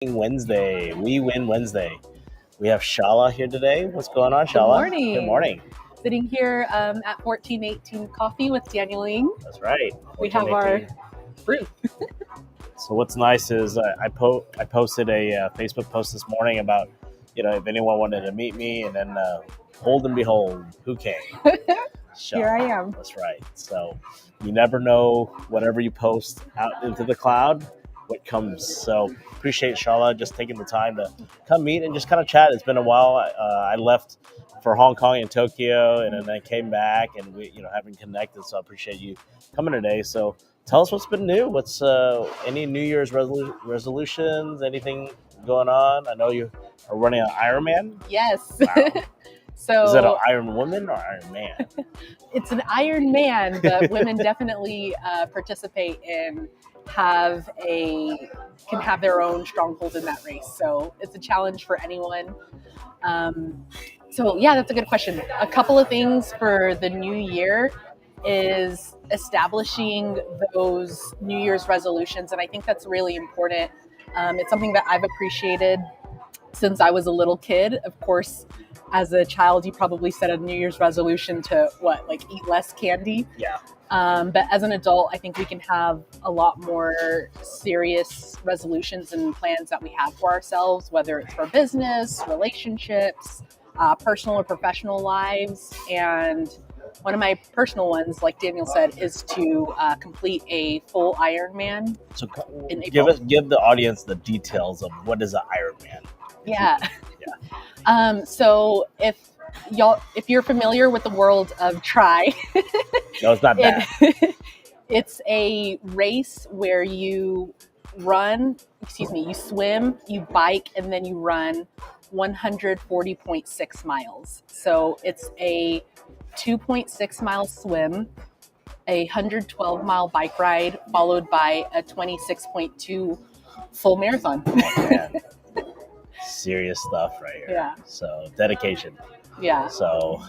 Wednesday. We win Wednesday. We have Shala here today. What's going on, Good Shala? morning. Good morning. Sitting here at 1418 Coffee with Daniel Ling. That's right. We have our 1418. fruit. So what's nice is I posted a Facebook post this morning about, if anyone wanted to meet me, and then hold and behold, who came? Here I am. That's right. So you never know, whatever you post out into the cloud, what comes. So appreciate Shala just taking the time to come meet and just kind of chat. It's been a while. I left for Hong Kong and Tokyo, and then I came back, and we haven't connected. So I appreciate you coming today. So tell us what's been new. What's any New Year's resolutions? Anything going on? I know you are running an Ironman. Yes. Wow. So is it an Iron Woman or Iron Man? It's an Iron Man, but women definitely participate and can have their own stronghold in that race. So it's a challenge for anyone. So yeah, that's a good question. A couple of things for the new year is establishing those New Year's resolutions. And I think that's really important. It's something that I've appreciated since I was a little kid. Of course, as a child, you probably set a New Year's resolution to eat less candy. Yeah. But as an adult, I think we can have a lot more serious resolutions and plans that we have for ourselves, whether it's for business, relationships, personal or professional lives. And one of my personal ones, like Daniel said, is to complete a full Ironman. So give the audience the details of what is an Ironman. Yeah. So if you're familiar with the world of Tri, no, it's not bad. It's a race where you swim, you bike, and then you run 140.6 miles. So it's a 2.6 mile swim, a 112 mile bike ride, followed by a 26.2 full marathon. Serious stuff right here. Yeah. So dedication. Yeah. So,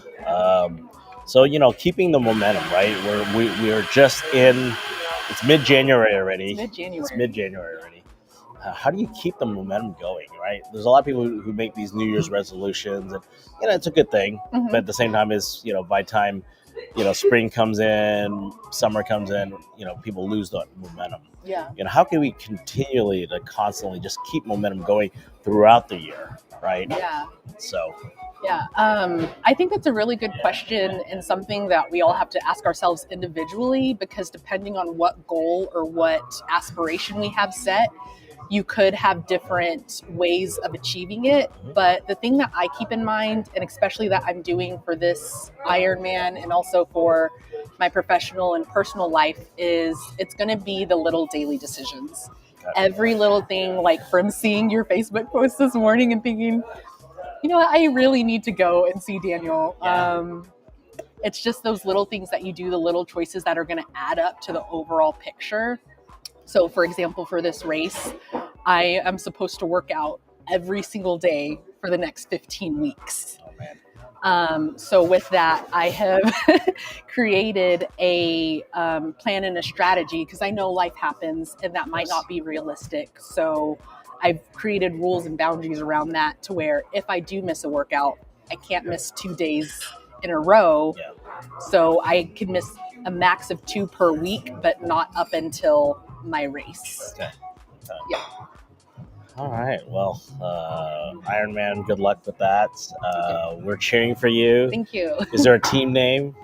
keeping the momentum, right? We're just it's mid-January already. It's mid-January already. How do you keep the momentum going, right? There's a lot of people who make these New Year's resolutions, and it's a good thing. Mm-hmm. But at the same time, by the time spring comes in, summer comes in, people lose the momentum. Yeah. How can we continually to constantly just keep momentum going throughout the year, right? Yeah. So. Yeah, I think that's a really good question, and something that we all have to ask ourselves individually, because depending on what goal or what aspiration we have set, you could have different ways of achieving it. But the thing that I keep in mind, and especially that I'm doing for this Ironman and also for my professional and personal life, is it's going to be the little daily decisions. Every little thing, like from seeing your Facebook post this morning and thinking, I really need to go and see Daniel. Yeah. It's just those little things that you do, the little choices that are going to add up to the overall picture. So, for example, for this race, I am supposed to work out every single day for the next 15 weeks. Oh, man. So with that, I have created a plan and a strategy, because I know life happens and that might not be realistic. So I've created rules and boundaries around that, to where if I do miss a workout, I can't miss 2 days in a row. Yeah. So I can miss a max of 2 per week, but not up until my race. Okay. Yeah. All right. Well, Ironman, good luck with that. We're cheering for you. Thank you. Is there a team name?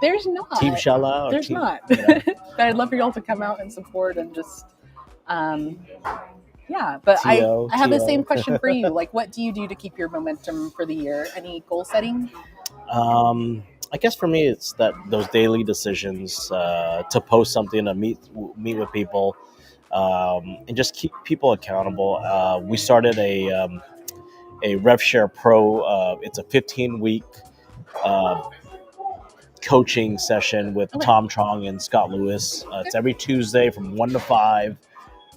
There's not. Team Shala? There's not. But I'd love for y'all to come out and support and just... Yeah, but I have the same question for you. What do you do to keep your momentum for the year? Any goal setting? I guess for me, it's those daily decisions, to post something, to meet with people, and just keep people accountable. We started a RevShare Pro. It's a 15-week coaching session with Tom Trong and Scott Lewis. It's every Tuesday from 1 to 5.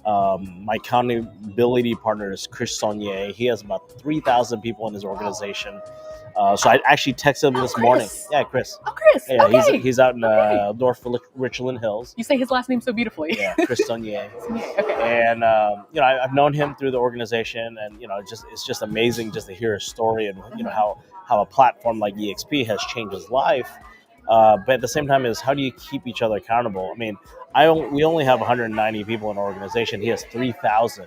My accountability partner is Chris Saunier. He has about 3,000 people in his organization. So I actually texted him this morning. Chris. Yeah, Chris. Oh, Chris. Yeah, Okay. he's out in Okay. North Richland Hills. You say his last name so beautifully. Yeah, Chris Sonier. Okay. And I've known him through the organization, and it's just amazing just to hear his story and how a platform like EXP has changed his life. But at the same time, is how do you keep each other accountable? I mean, we only have 190 people in our organization. He has 3,000.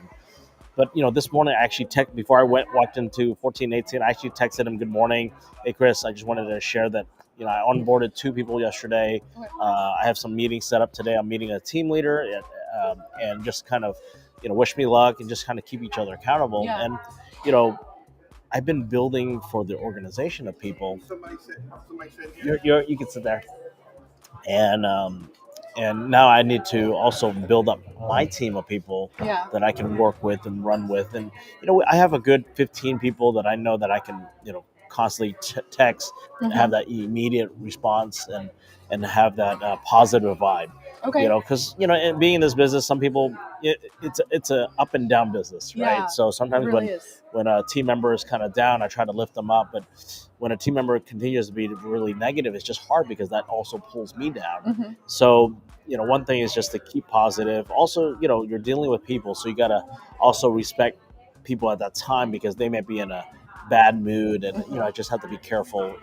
But this morning I actually before I walked into 1418. I actually texted him, "Good morning, hey Chris. I just wanted to share that I onboarded 2 people yesterday. I have some meetings set up today. I'm meeting a team leader, and just kind of wish me luck and just kind of keep each other accountable." Yeah. And I've been building for the organization of people. Somebody said You can sit there, and now I need to also build up my team of people Yeah. that I can work with and run with. And, I have a good 15 people that I know that I can, constantly text, have that immediate response and have that positive vibe. Okay. Because, being in this business, some people, it's a up and down business, right? Yeah, So sometimes it really is. when a team member is kind of down, I try to lift them up. But when a team member continues to be really negative, it's just hard because that also pulls me down. So, one thing is just to keep positive. Also, you're dealing with people, so you got to also respect people at that time because they may be in a bad mood, and I just have to be careful.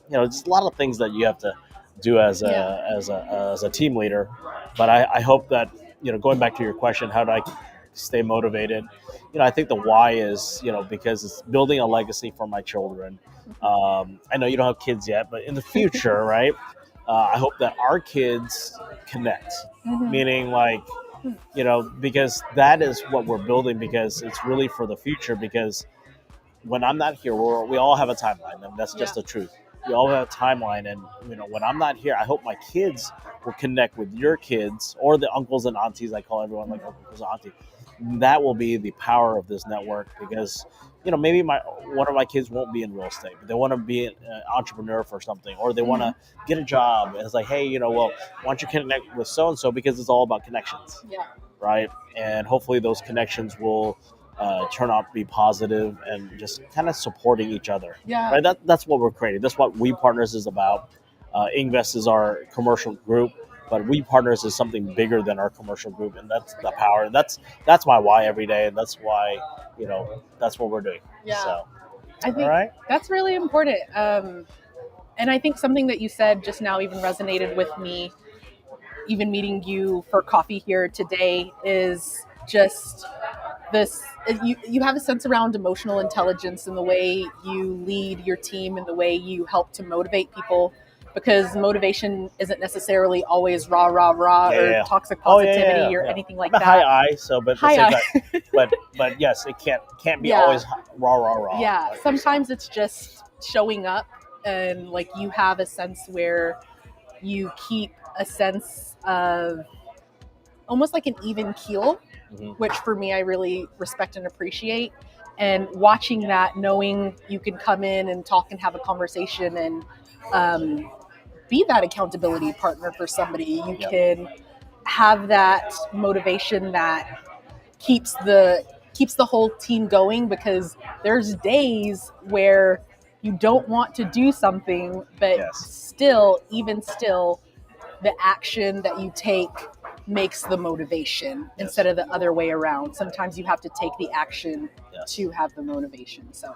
There's a lot of things that you have to do as a team leader. But I hope that going back to your question, how do I stay motivated? I think the why is because it's building a legacy for my children. I know you don't have kids yet, but in the future, right? I hope that our kids connect, meaning because that is what we're building, because it's really for the future. Because when I'm not here, we all have a timeline, and that's just the truth. We all have a timeline, and when I'm not here, I hope my kids will connect with your kids or the uncles and aunties. I call everyone like uncles and aunties. That will be the power of this network, because maybe one of my kids won't be in real estate, but they want to be an entrepreneur for something, or they want to get a job. And it's like, hey, well, why don't you connect with so and so, because it's all about connections, right? And hopefully those connections will turn out to be positive and just kind of supporting each other. Yeah. Right. That's what we're creating. That's what We Partners is about. Invest is our commercial group, but We Partners is something bigger than our commercial group, and that's the power. And that's my why every day, and that's why that's what we're doing. Yeah. So, I think all right. that's really important. And I think something that you said just now even resonated with me, even meeting you for coffee here today, is just this. You have a sense around emotional intelligence in the way you lead your team and the way you help to motivate people, because motivation isn't necessarily always rah, rah, rah, or toxic positivity or anything like I'm a that. high I, so but at the High same time, but yes, it can't be always rah, rah, rah. Yeah, like sometimes it's just showing up, and you have a sense where you keep a sense of almost like an even keel, which for me I really respect and appreciate. And watching that, knowing you can come in and talk and have a conversation and be that accountability partner for somebody. You can have that motivation that keeps the whole team going, because there's days where you don't want to do something, but still, the action that you take makes the motivation instead of the other way around. Sometimes you have to take the action to have the motivation. So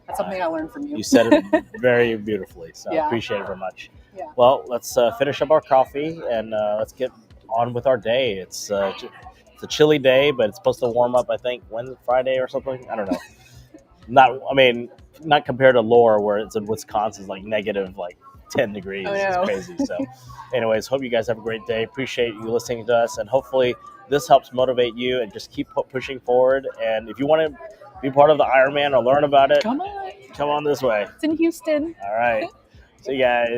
that's something I learned from you. You said it very beautifully, so I appreciate it very much. Yeah. Well, let's finish up our coffee, and let's get on with our day. It's a chilly day, but it's supposed to warm up, I think, Friday or something. I don't know. Not compared to Lower, where it's in Wisconsin, it's like negative 10 degrees. Oh, no. It's crazy. So anyways, hope you guys have a great day. Appreciate you listening to us, and hopefully this helps motivate you and just keep pushing forward. And if you want to be part of the Ironman or learn about it, Come on this way. It's in Houston. All right. See you guys.